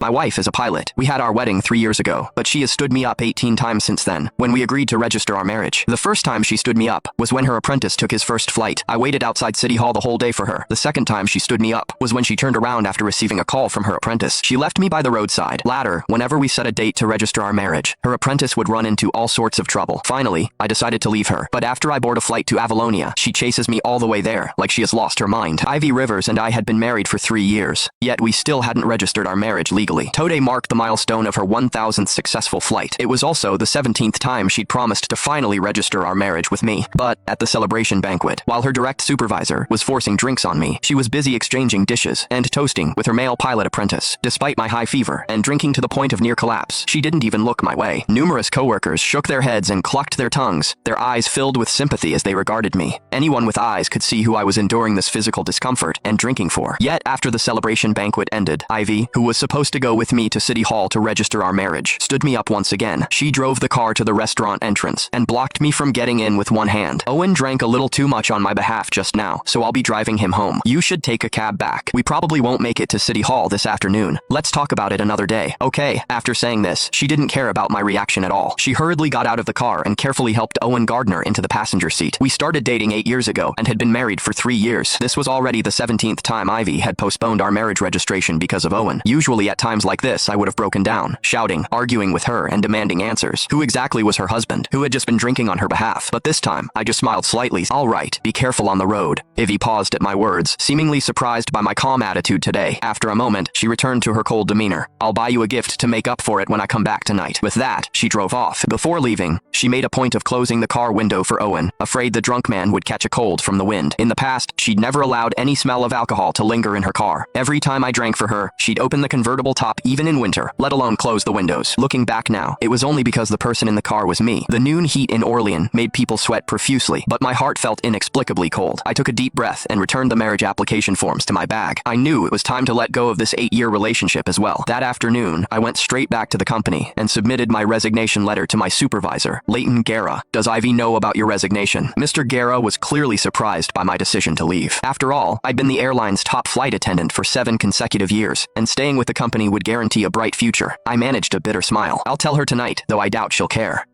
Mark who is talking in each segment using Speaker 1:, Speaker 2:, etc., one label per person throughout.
Speaker 1: My wife is a pilot. We had our wedding 3 years ago, but she has stood me up 18 times since then, when we agreed to register our marriage. The first time she stood me up was when her apprentice took his first flight. I waited outside City Hall the whole day for her. The second time she stood me up was when she turned around after receiving a call from her apprentice. She left me by the roadside. Later, whenever we set a date to register our marriage, her apprentice would run into all sorts of trouble. Finally, I decided to leave her. But after I board a flight to Avalonia, she chases me all the way there, like she has lost her mind. Ivy Rivers and I had been married for 3 years, yet we still hadn't registered our marriage legally. Today marked the milestone of her 1,000th successful flight. It was also the 17th time she'd promised to finally register our marriage with me. But at the celebration banquet, while her direct supervisor was forcing drinks on me, she was busy exchanging dishes and toasting with her male pilot apprentice. Despite my high fever and drinking to the point of near collapse, she didn't even look my way. Numerous coworkers shook their heads and clucked their tongues, their eyes filled with sympathy as they regarded me. Anyone with eyes could see who I was enduring this physical discomfort and drinking for. Yet after the celebration banquet ended, Ivy, who was supposed to go with me to City Hall to register our marriage, stood me up once again. She drove the car to the restaurant entrance and blocked me from getting in with one hand. Owen drank a little too much on my behalf just now, so I'll be driving him home. You should take a cab back. We probably won't make it to City Hall this afternoon. Let's talk about it another day. Okay. After saying this, she didn't care about my reaction at all. She hurriedly got out of the car and carefully helped Owen Gardner into the passenger seat. We started dating 8 years ago and had been married for 3 years. This was already the 17th time Ivy had postponed our marriage registration because of Owen. Usually at times like this, I would have broken down, shouting, arguing with her, and demanding answers. Who exactly was her husband, who had just been drinking on her behalf? But this time, I just smiled slightly. All right, be careful on the road. Ivy paused at my words, seemingly surprised by my calm attitude today. After a moment, she returned to her cold demeanor. I'll buy you a gift to make up for it when I come back tonight. With that, she drove off. Before leaving, she made a point of closing the car window for Owen, afraid the drunk man would catch a cold from the wind. In the past, she'd never allowed any smell of alcohol to linger in her car. Every time I drank for her, she'd open the convertible top even in winter, let alone close the windows. Looking back now, it was only because the person in the car was me. The noon heat in Orleans made people sweat profusely, but my heart felt inexplicably cold. I took a deep breath and returned the marriage application forms to my bag. I knew it was time to let go of this 8-year relationship as well. That afternoon, I went straight back to the company and submitted my resignation letter to my supervisor, Leighton Guerra. Does Ivy know about your resignation? Mr. Guerra was clearly surprised by my decision to leave. After all, I'd been the airline's top flight attendant for 7 consecutive years, and staying with the company would guarantee a bright future. I managed a bitter smile. I'll tell her tonight, though I doubt she'll care.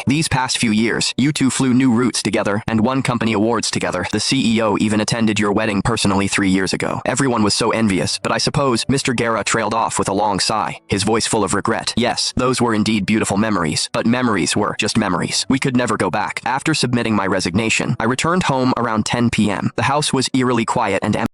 Speaker 1: These past few years, you two flew new routes together and won company awards together. The CEO even attended your wedding personally 3 years ago. Everyone was so envious, but I suppose Mr. Guerra trailed off with a long sigh, his voice full of regret. Yes, those were indeed beautiful memories, but memories were just memories. We could never go back. After submitting my resignation, I returned home around 10 p.m. The house was eerily quiet and empty.